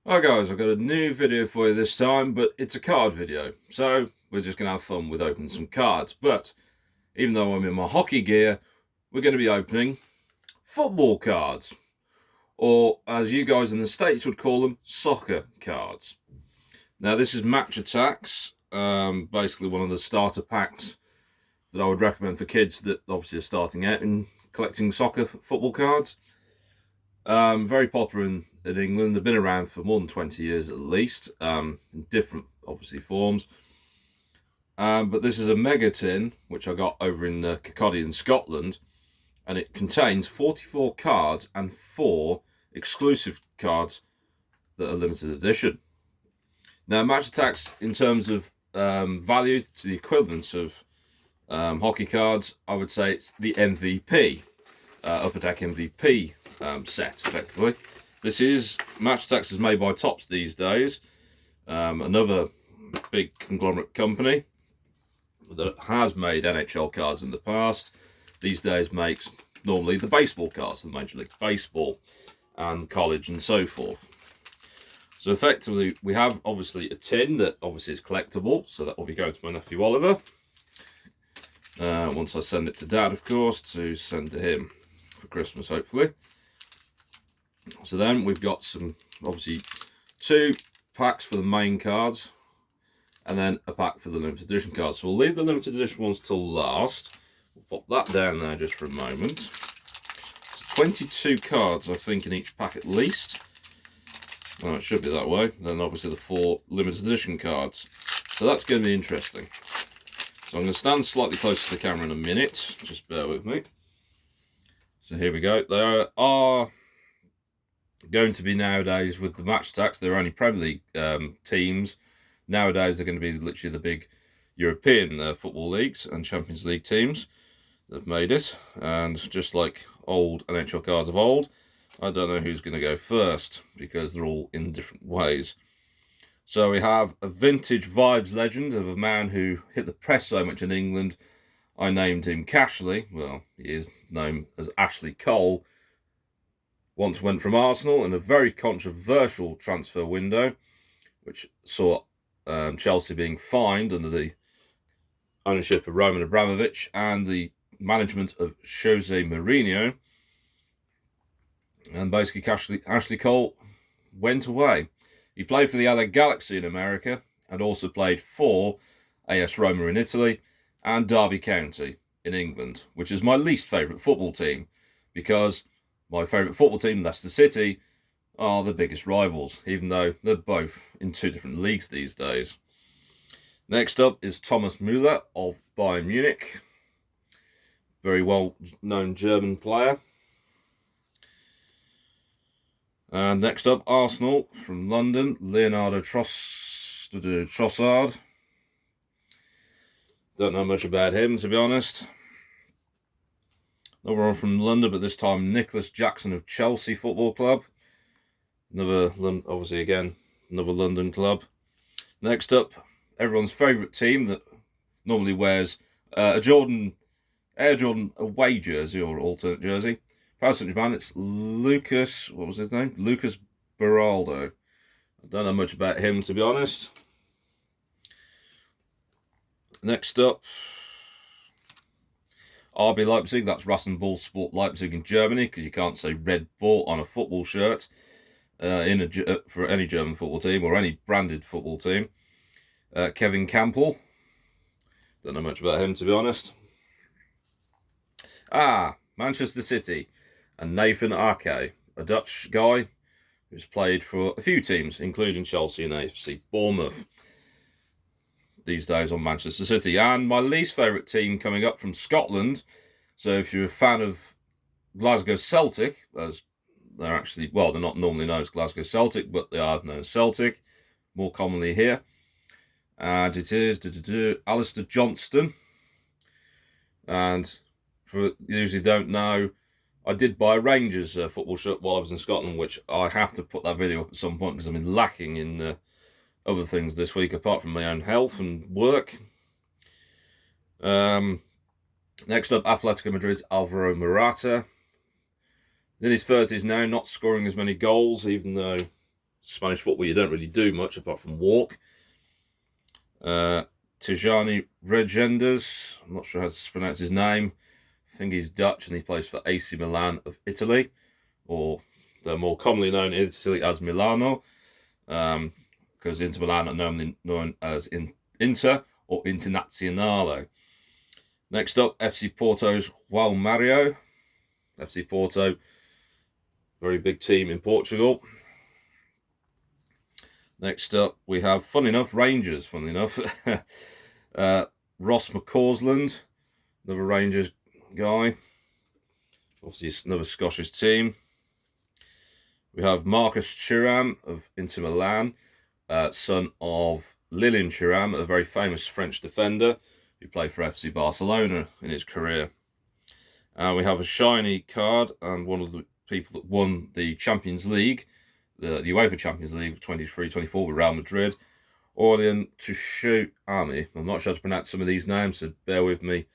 Hi guys, I've got a new video for you this time, but it's a card video. So we're just going to have fun with opening some cards. But even though I'm in my hockey gear, we're going to be opening football cards. Or as you guys in the States would call them, soccer cards. Now this is Match Attacks, basically one of the starter packs that I would recommend for kids that obviously are starting out in collecting soccer football cards. Very popular in England. They've been around for more than 20 years at least, in different, obviously, forms. But this is a mega tin, which I got over in Kirkcaldy in Scotland, and it contains 44 cards and 4 exclusive cards that are limited edition. Now, Match Attacks, in terms of value to the equivalent of hockey cards, I would say it's the MVP, Upper Deck MVP set, effectively. This is Match Attax is made by Topps these days, another big conglomerate company that has made NHL cards in the past. These days makes normally the baseball cards, the Major League Baseball and college and so forth. So effectively, we have obviously a tin that obviously is collectible, so that will be going to my nephew Oliver. Once I send it to Dad, of course, to send to him for Christmas, hopefully. So then we've got some, obviously, 2 packs for the main cards, and then a pack for the limited edition cards. So we'll leave the limited edition ones till last. We'll pop that down there just for a moment. So 22 cards, I think, in each pack at least. Oh, it should be that way. Then obviously the 4 limited edition cards. So that's going to be interesting. So I'm going to stand slightly closer to the camera in a minute. Just bear with me. So here we go. There are going to be nowadays with the Match Attacks, they're only Premier League teams. Nowadays they're going to be literally the big European football leagues and Champions League teams that have made it. And just like old NHL cards of old, I don't know who's going to go first because they're all in different ways. So we have a vintage vibes legend of a man who hit the press so much in England, I named him Cashley. Well, he is known as Ashley Cole. Once went from Arsenal in a very controversial transfer window, which saw Chelsea being fined under the ownership of Roman Abramovich and the management of Jose Mourinho. And basically, Ashley Cole went away. He played for the LA Galaxy in America and also played for AS Roma in Italy and Derby County in England, which is my least favourite football team because my favourite football team, Leicester City, are the biggest rivals, even though they're both in 2 different leagues these days. Next up is Thomas Müller of Bayern Munich. Very well-known German player. And next up, Arsenal from London, Leonardo Trossard. Don't know much about him, to be honest. Another one from London, but this time Nicholas Jackson of Chelsea Football Club. Obviously again, another London club. Next up, everyone's favourite team that normally wears a Air Jordan away jersey or alternate jersey. Paris Saint-Germain, it's Lucas, what was his name? Lucas Beraldo. I don't know much about him, to be honest. Next up, RB Leipzig, that's Rasenball Sport Leipzig in Germany, because you can't say Red Bull on a football shirt for any German football team or any branded football team. Kevin Campbell, don't know much about him, to be honest. Manchester City and Nathan Ake, a Dutch guy who's played for a few teams, including Chelsea and AFC Bournemouth. These days on Manchester City. And my least favourite team coming up from Scotland. So if you're a fan of Glasgow Celtic, as they're actually, well, they're not normally known as Glasgow Celtic, but they are known as Celtic, more commonly here. And it is Alistair Johnston. And for those who don't know, I did buy a Rangers football shirt while I was in Scotland, which I have to put that video up at some point because I've been lacking in other things this week apart from my own health and work. Next up, Atletico Madrid's Alvaro Morata. In his 30s now, not scoring as many goals, even though Spanish football, you don't really do much apart from walk. Tijani Regenders, I'm not sure how to pronounce his name. I think he's Dutch and he plays for AC Milan of Italy, or they're more commonly known in Italy as Milano, because Inter Milan are normally known as Inter or Internazionale. Next up, FC Porto's João Mario. FC Porto, very big team in Portugal. Next up, we have, fun enough, Rangers, funnily enough. Ross McCausland, another Rangers guy. Obviously, it's another Scottish team. We have Marcus Thuram of Inter Milan, son of Lilian Thuram, a very famous French defender who played for FC Barcelona in his career. We have a shiny card and one of the people that won the Champions League, the UEFA Champions League 23-24 with Real Madrid, Aurélien Tchouameni. I'm not sure how to pronounce some of these names, so bear with me.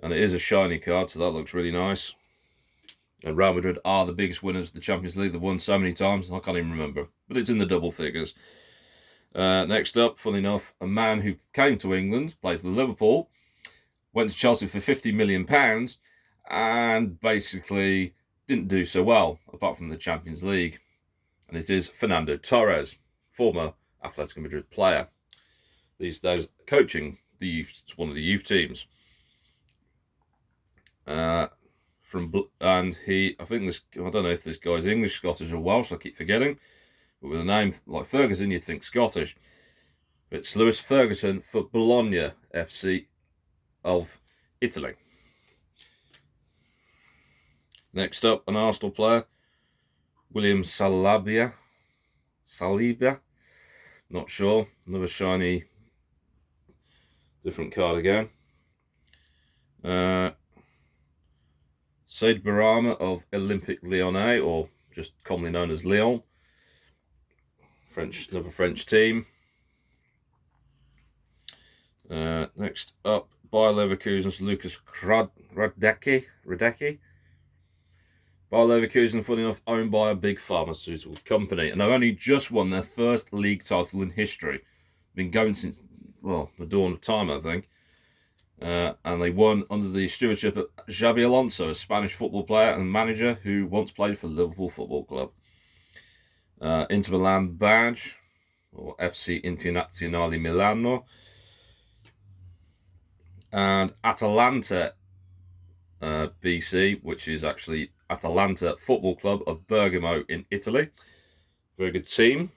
And it is a shiny card, so that looks really nice. And Real Madrid are the biggest winners of the Champions League. They've won so many times, I can't even remember. But it's in the double figures. Next up, funnily enough, a man who came to England, played for Liverpool, went to Chelsea for £50 million, and basically didn't do so well, apart from the Champions League. And it is Fernando Torres, former Atletico Madrid player. These days, coaching the youth, one of the youth teams. I think this, I don't know if this guy's English, Scottish, or Welsh. I keep forgetting. But with a name like Ferguson, you'd think Scottish. It's Lewis Ferguson for Bologna FC of Italy. Next up, an Arsenal player, William Saliba. Not sure. Another shiny, different card again. Said Barama of Olympique Lyonnais, or just commonly known as Lyon. Another French team. Next up, Bayer Leverkusen's Lucas Radecki. Bayer Leverkusen, funny enough, owned by a big pharmaceutical company, and they've only just won their first league title in history. Been going since, well, the dawn of time, I think. And they won under the stewardship of Xabi Alonso, a Spanish football player and manager who once played for Liverpool Football Club. Inter Milan badge, or FC Internazionale Milano. And Atalanta BC, which is actually Atalanta Football Club of Bergamo in Italy. Very good team.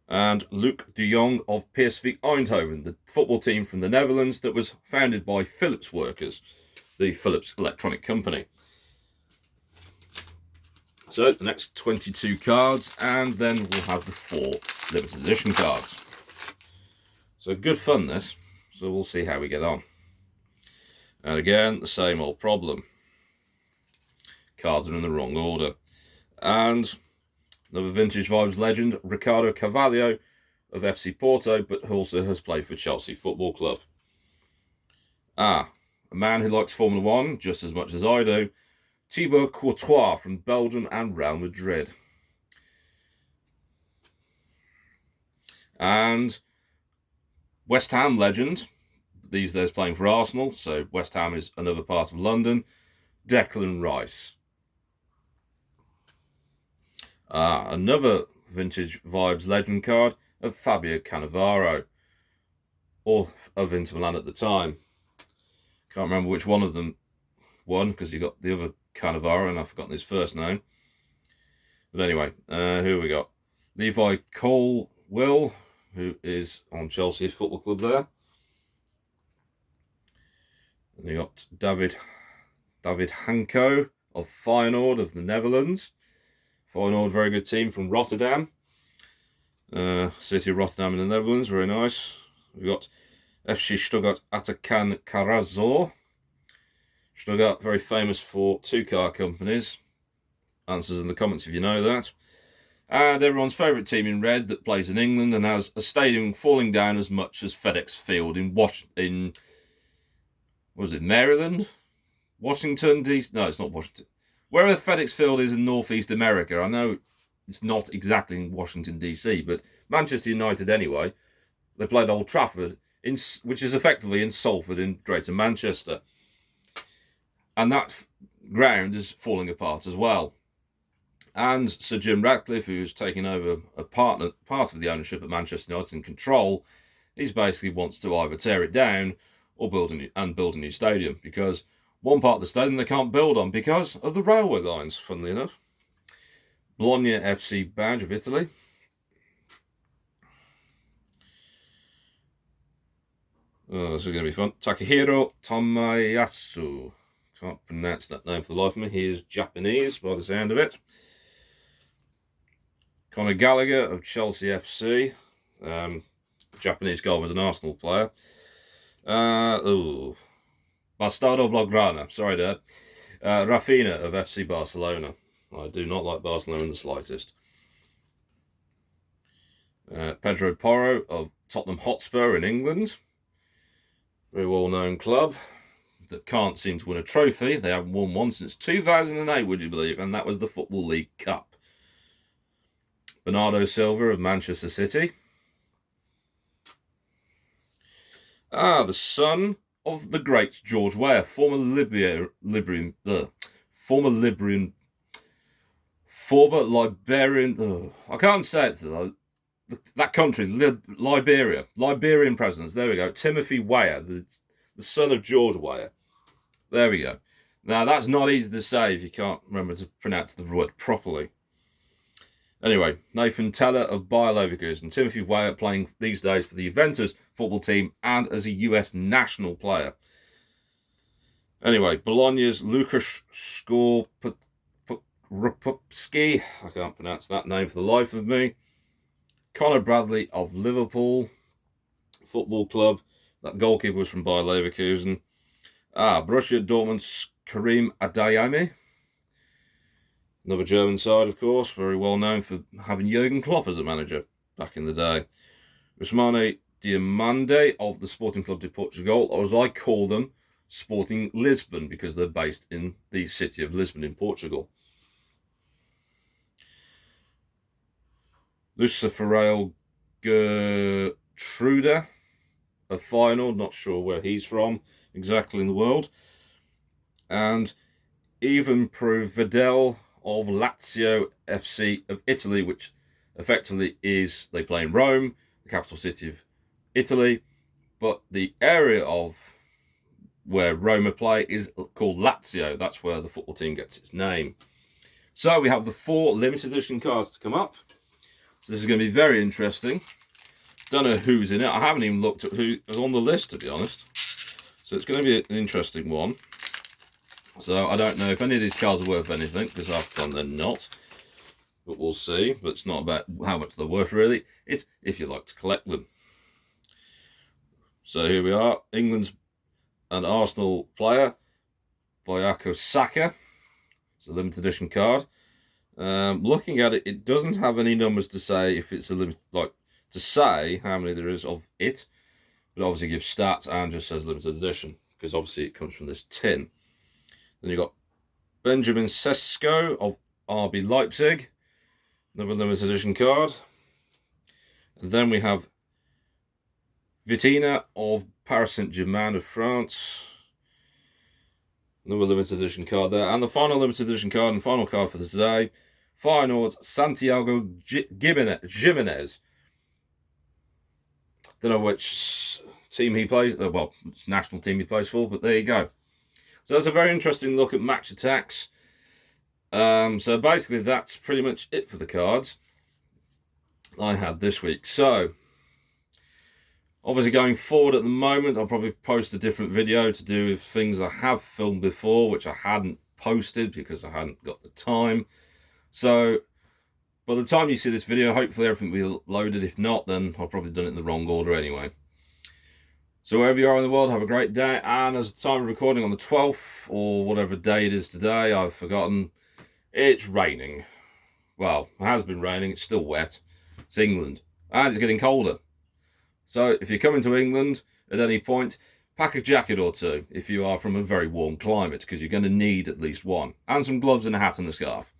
And Luc de Jong of PSV Eindhoven, the football team from the Netherlands that was founded by Philips workers, the Philips electronic company. So the next 22 cards, and then we'll have the 4 limited edition cards. So good fun this, so we'll see how we get on. And again, the same old problem. Cards are in the wrong order. And another Vintage Vibes legend, Ricardo Carvalho of FC Porto, but who also has played for Chelsea Football Club. A man who likes Formula 1 just as much as I do, Thibaut Courtois from Belgium and Real Madrid. And West Ham legend, these days playing for Arsenal, so West Ham is another part of London, Declan Rice. Another Vintage Vibes legend card of Fabio Cannavaro, or of Inter Milan at the time. Can't remember which one of them won, because you got the other Cannavaro and I've forgotten his first name. But anyway, who we got? Levi Colwill, who is on Chelsea Football Club there. And you got David Hanko of Feyenoord of the Netherlands. Feyenoord, very good team from Rotterdam. City of Rotterdam in the Netherlands, very nice. We've got FC Stuttgart Atakan Karazor. Stuttgart, very famous for 2-car companies. Answers in the comments if you know that. And everyone's favourite team in red that plays in England and has a stadium falling down as much as FedEx Field in Maryland? Washington, D.C. No, it's not Washington. Wherever FedEx Field is in Northeast America, I know it's not exactly in Washington, D.C., but Manchester United anyway. They played Old Trafford, which is effectively in Salford in Greater Manchester. And that ground is falling apart as well. And Sir Jim Ratcliffe, who's taking over a part of the ownership at Manchester United in control, he basically wants to either tear it down or build a new stadium, because one part of the stadium they can't build on because of the railway lines, funnily enough. Bologna FC badge of Italy. Oh, this is going to be fun. Takahiro Tomiyasu. Can't pronounce that name for the life of me. He is Japanese by the sound of it. Conor Gallagher of Chelsea FC. Japanese guy was an Arsenal player. Bastardo Blaugrana. Sorry, Dad. Rafinha of FC Barcelona. I do not like Barcelona in the slightest. Pedro Porro of Tottenham Hotspur in England. Very well-known club that can't seem to win a trophy. They haven't won one since 2008, would you believe? And that was the Football League Cup. Bernardo Silva of Manchester City. The son of the great George Weah, former Liberian. I can't say it. That country, Liberia. Liberian presidents. There we go. Timothy Weah, the son of George Weah. There we go. Now, that's not easy to say if you can't remember to pronounce the word properly. Anyway, Nathan Teller of Bayer Leverkusen. Timothy Weah playing these days for the Juventus football team and as a US national player. Anyway, Bologna's Lukasz Skorupski. I can't pronounce that name for the life of me. Conor Bradley of Liverpool Football Club. That goalkeeper was from Bayer Leverkusen. Borussia Dortmund's Karim Adeyemi. Another German side, of course, very well known for having Jurgen Klopp as a manager back in the day. Usmane Diomande of the Sporting Club de Portugal, or as I call them, Sporting Lisbon, because they're based in the city of Lisbon in Portugal. Luciferael Gertruda, a final, not sure where he's from exactly in the world. And Ivan Provedel of Lazio FC of Italy, which effectively is, they play in Rome, the capital city of Italy, but the area of where Roma play is called Lazio. That's where the football team gets its name. So we have the 4 limited edition cards to come up. So this is going to be very interesting. Don't know who's in it. I haven't even looked at who is on the list, to be honest. So it's going to be an interesting one. So I don't know if any of these cards are worth anything, because I've done they're not. But we'll see. But it's not about how much they're worth, really. It's if you like to collect them. So here we are. England's an Arsenal player, Bukayo Saka. It's a limited edition card. Looking at it, it doesn't have any numbers to say if it's a limit, like to say how many there is of it. But obviously gives stats and just says limited edition, because obviously it comes from this tin. Then you've got Benjamin Sesko of RB Leipzig, another limited edition card. And then we have Vitina of Paris Saint-Germain of France, another limited edition card there. And the final limited edition card and final card for today, Feyenoord's Santiago Gimenez. Don't know which team he plays, well, it's national team he plays for, but there you go. So that's a very interesting look at match attacks. So basically that's pretty much it for the cards I had this week. So obviously going forward at the moment, I'll probably post a different video to do with things I have filmed before, which I hadn't posted because I hadn't got the time. So by the time you see this video, hopefully everything will be loaded. If not, then I've probably done it in the wrong order anyway. So wherever you are in the world, have a great day. And as the time of recording on the 12th, or whatever day it is today, I've forgotten, it's raining. Well, it has been raining, it's still wet. It's England, and it's getting colder. So if you're coming to England at any point, pack a jacket or two if you are from a very warm climate, because you're going to need at least one. And some gloves and a hat and a scarf.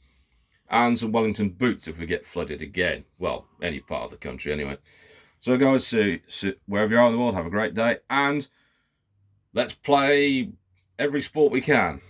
and some Wellington boots if we get flooded again. Well, any part of the country anyway. So guys, wherever you are in the world, have a great day, and let's play every sport we can.